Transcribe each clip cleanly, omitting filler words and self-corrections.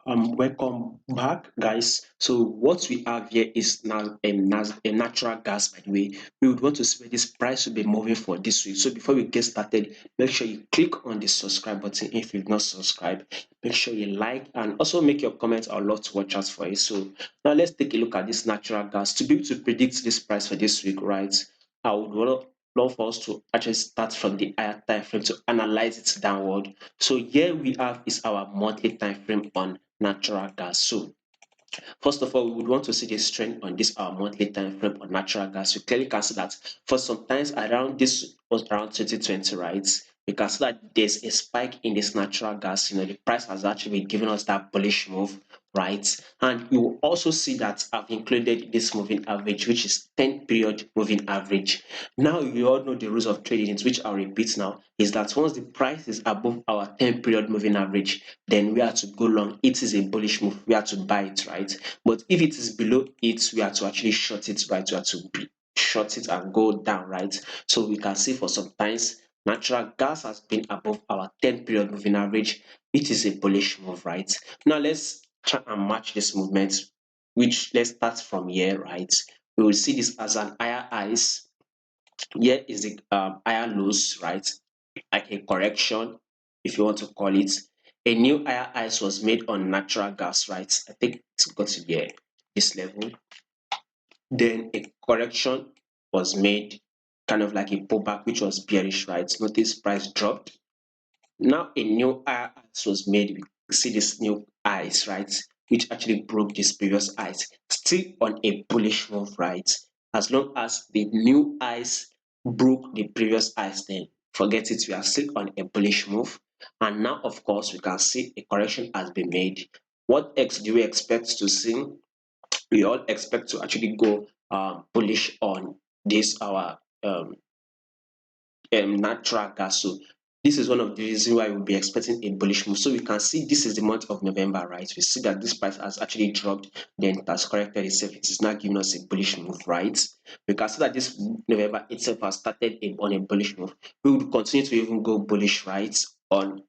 Welcome back, guys. So what we have here is now a natural gas. By the way, we would want to see where this price will be moving for this week. So before we get started, make sure you click on the subscribe button if you've not subscribed. Make sure you like and also make your comments. I'd love to watch out for it. So now let's take a look at this natural gas to be able to predict this price for this week, right? I would love for us to actually start from the higher time frame to analyze it downward. So here we have is our monthly time frame on natural gas. So first of all, we would want to see this trend on this our monthly time frame on natural gas. You clearly can see that for some times around this was around 2020, right? You can see that there's a spike in this natural gas. The price has actually been giving us that bullish move, right? And you will also see that I've included this moving average, which is 10 period moving average. Now you all know the rules of trading, which I'll repeat now, is that once the price is above our 10 period moving average, then we are to go long. It is a bullish move. We are to buy it, right? But if it is below it, we are to actually short it, right? We are to short it and go down, right? So we can see for some times natural gas has been above our 10 period moving average. It is a bullish move, right? Now let's try and match this movement, which let's start from here, right? We will see this as an higher highs. Here is the higher lows, right? Like a correction, if you want to call it. A new higher highs was made on natural gas, right? I think it's got to be this level. Then a correction was made, kind of like a pullback, which was bearish, right? Notice price dropped. Now a new higher highs was made. We see this new highs, right? Which actually broke this previous highs. Still on a bullish move, right? As long as the new highs broke the previous highs, then forget it. We are still on a bullish move. And now, of course, we can see a correction has been made. What else do we expect to see? We all expect to actually go bullish on this our natural gas. So this is one of the reasons why we'll be expecting a bullish move. So we can see this is the month of November, right? We see that this price has actually dropped, then it has corrected itself. It is now giving us a bullish move, right? We can see that this November itself has started on a bullish move. We will continue to even go bullish, right, on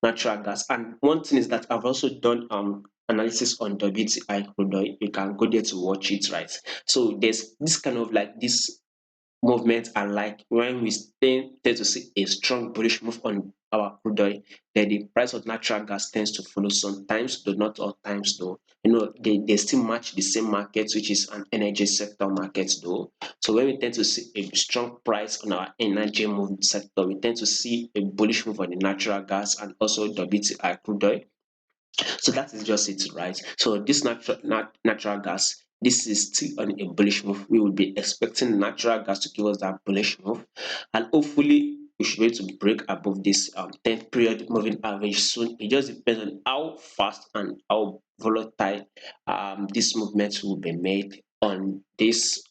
natural gas. And one thing is that I've also done analysis on WTI crude oil. You can go there to watch it, right? So there's this kind of like this movement, and like when we tend to see a strong bullish move on our crude oil, then the price of natural gas tends to follow. Sometimes though, not all times though. They still match the same market, which is an energy sector market though. So when we tend to see a strong price on our energy move sector, we tend to see a bullish move on the natural gas and also WTI crude oil. So that is just it, right? So this natural gas, this is still on a bullish move. We will be expecting natural gas to give us that bullish move, and hopefully we should be able to break above this 10 period moving average soon. It just depends on how fast and how volatile this movement will be made on this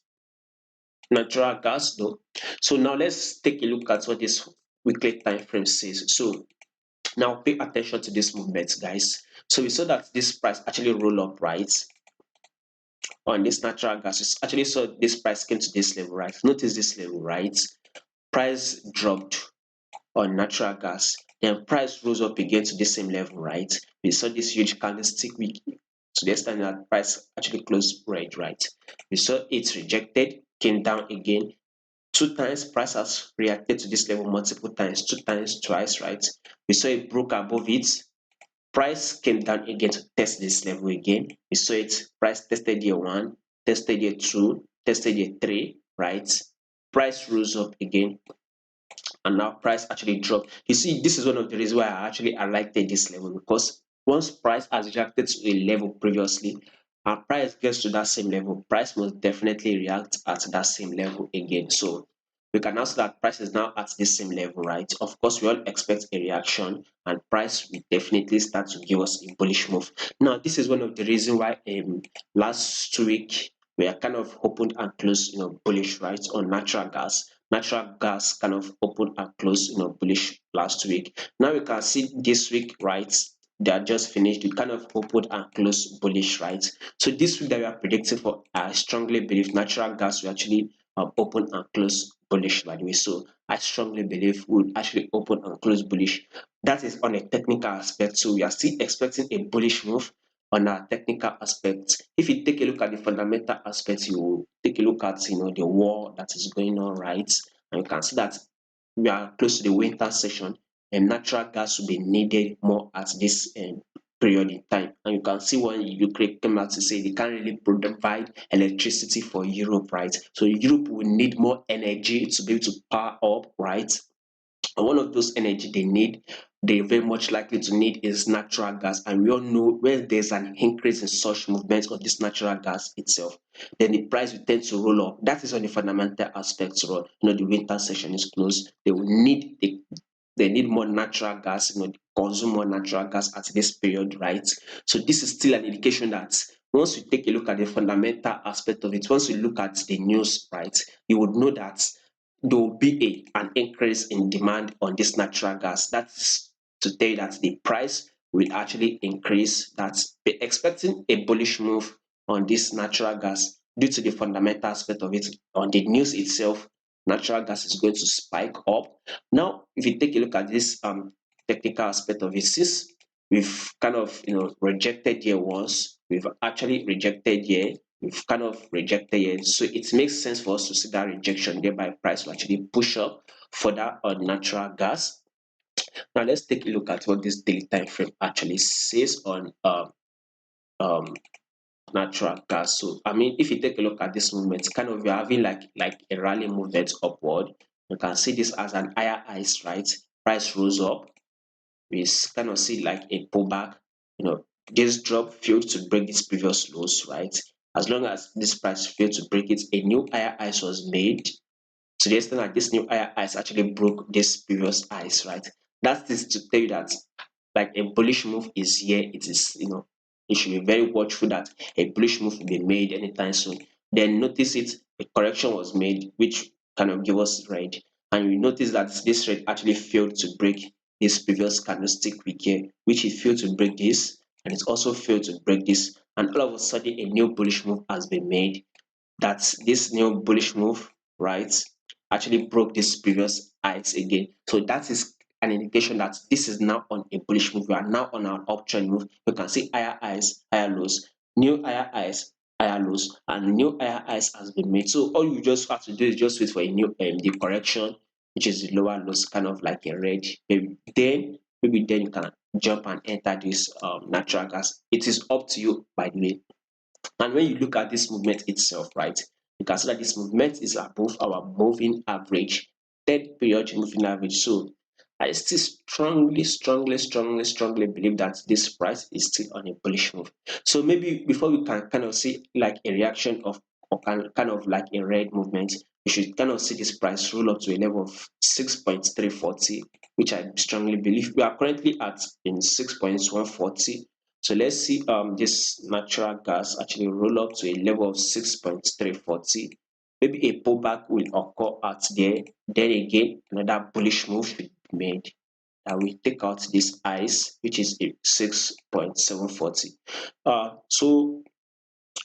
natural gas though. So now let's take a look at what this weekly time frame says. So now pay attention to this movement, guys. So we saw that this price actually roll up, right? On this natural gas. We actually saw this price came to this level, right? Notice this level, right? Price dropped on natural gas. Then price rose up again to the same level, right? We saw this huge candlestick week to the extent that price actually closed red, right? We saw it rejected, came down again. Two times price has reacted to this level multiple times, two times, twice, right? We saw it broke above it. Price came down again to test this level again. We saw it, price tested year one, tested year two, tested year three, right? Price rose up again, and now price actually dropped. You see, this is one of the reasons why I liked this level, because once price has reacted to a level previously and price gets to that same level, price must definitely react at that same level again. So we can now see that price is now at this same level, right? Of course, we all expect a reaction, and price will definitely start to give us a bullish move. Now, this is one of the reasons why last week we are kind of opened and closed, bullish, right, on natural gas. Natural gas kind of opened and closed, bullish last week. Now we can see this week, right? They are just finished. We kind of opened and closed bullish, right? So this week that we are predicting for, I strongly believe natural gas will actually open and close bullish, by the way. So I strongly believe we'll actually open and close bullish. That is on a technical aspect. So we are still expecting a bullish move, on our technical aspects. If you take a look at the fundamental aspects, you will take a look at the war that is going on, right? And you can see that we are close to the winter session, and natural gas will be needed more at this period in time. And you can see when Ukraine came out to say they can't really provide electricity for Europe, right? So Europe will need more energy to be able to power up, right? And one of those energy they very much likely to need is natural gas. And we all know when there's an increase in such movement of this natural gas itself, then the price will tend to roll up. That is on the fundamental aspects. The winter session is close. They need more natural gas, consume more natural gas at this period, right? So this is still an indication that once you take a look at the fundamental aspect of it, once you look at the news, right, you would know that there will be an increase in demand on this natural gas. That's to tell you that the price will actually increase. That's be expecting a bullish move on this natural gas due to the fundamental aspect of it. On the news itself, natural gas is going to spike up. Now, if you take a look at this technical aspect of it, since we've kind of rejected here once, we've actually rejected here, we've kind of rejected here. So it makes sense for us to see that rejection, thereby price will actually push up further on natural gas. Now let's take a look at what this daily time frame actually says on um natural gas. So I mean, if you take a look at this movement, kind of you're having like a rally movement upward. You can see this as an higher highs, right? Price rose up. We kind of see like a pullback. This drop failed to break its previous lows, right? As long as this price failed to break it, a new higher highs was made to the extent that this new higher highs actually broke this previous highs, right? That is to tell you that like a bullish move is here. It is, you should be very watchful that a bullish move will be made anytime soon. Then notice it, a correction was made, which kind of give us red. And you notice that this red actually failed to break this previous candlestick week here, which it failed to break this, and it also failed to break this. And all of a sudden, a new bullish move has been made. That this new bullish move, right, actually broke this previous highs again. So that is an indication that this is now on a bullish move. We are now on an uptrend move. You can see higher highs, higher lows, new higher highs, higher lows, and new higher highs has been made. So all you just have to do is just wait for a new the correction, which is the lower lows, kind of like a red. Maybe then you can jump and enter this natural gas. It is up to you, by the way. And when you look at this movement itself, right, you can see that this movement is above our moving average, third periodic moving average. So I still strongly believe that this price is still on a bullish move. So maybe before we can kind of see like a reaction of or kind of like a red movement, you should kind of see this price roll up to a level of 6.340, which I strongly believe we are currently at in 6.140. So let's see this natural gas actually roll up to a level of 6.340. Maybe a pullback will occur at there. Then again, another bullish move should be made that will take out this ice, which is a 6.740. So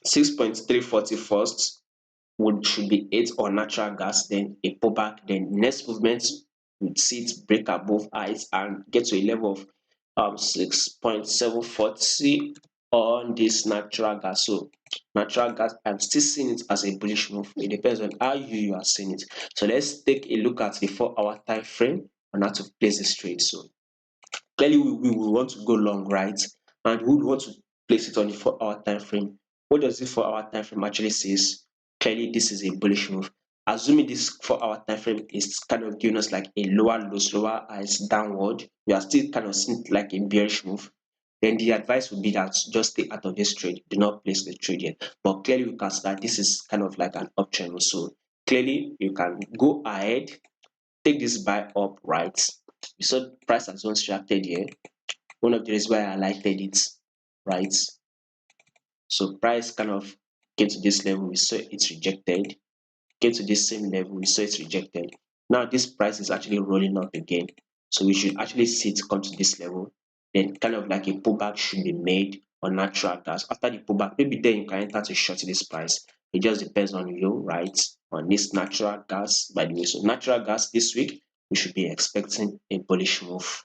6.340 first would should be 8 on natural gas, then a pullback, then next movement would see it break above highs and get to a level of 6.740 on this natural gas. So natural gas, I'm still seeing it as a bullish move. It depends on how you are seeing it. So let's take a look at the 4-hour time frame on how to place this trade. So clearly we will want to go long, right? And we would want to place it on the 4-hour time frame. What does the 4-hour time frame actually says? Clearly this is a bullish move. Assuming this 4-hour time frame is kind of giving us like a lower lows, lower highs downward, we are still kind of seeing like a bearish move. Then the advice would be that just stay out of this trade, do not place the trade yet. But clearly we can see that this is kind of like an uptrend. So clearly you can go ahead, take this buy up, right? You saw price has once reacted here. One of the reasons why I highlighted it, right? So price kind of came to this level, we saw it's rejected. Came to this same level, we saw it's rejected. Now this price is actually rolling up again. So we should actually see it come to this level. Then kind of like a pullback should be made on natural gas. After the pullback, maybe then you can enter to short this price. It just depends on you, right? On this natural gas, by the way. So natural gas this week, we should be expecting a bullish move.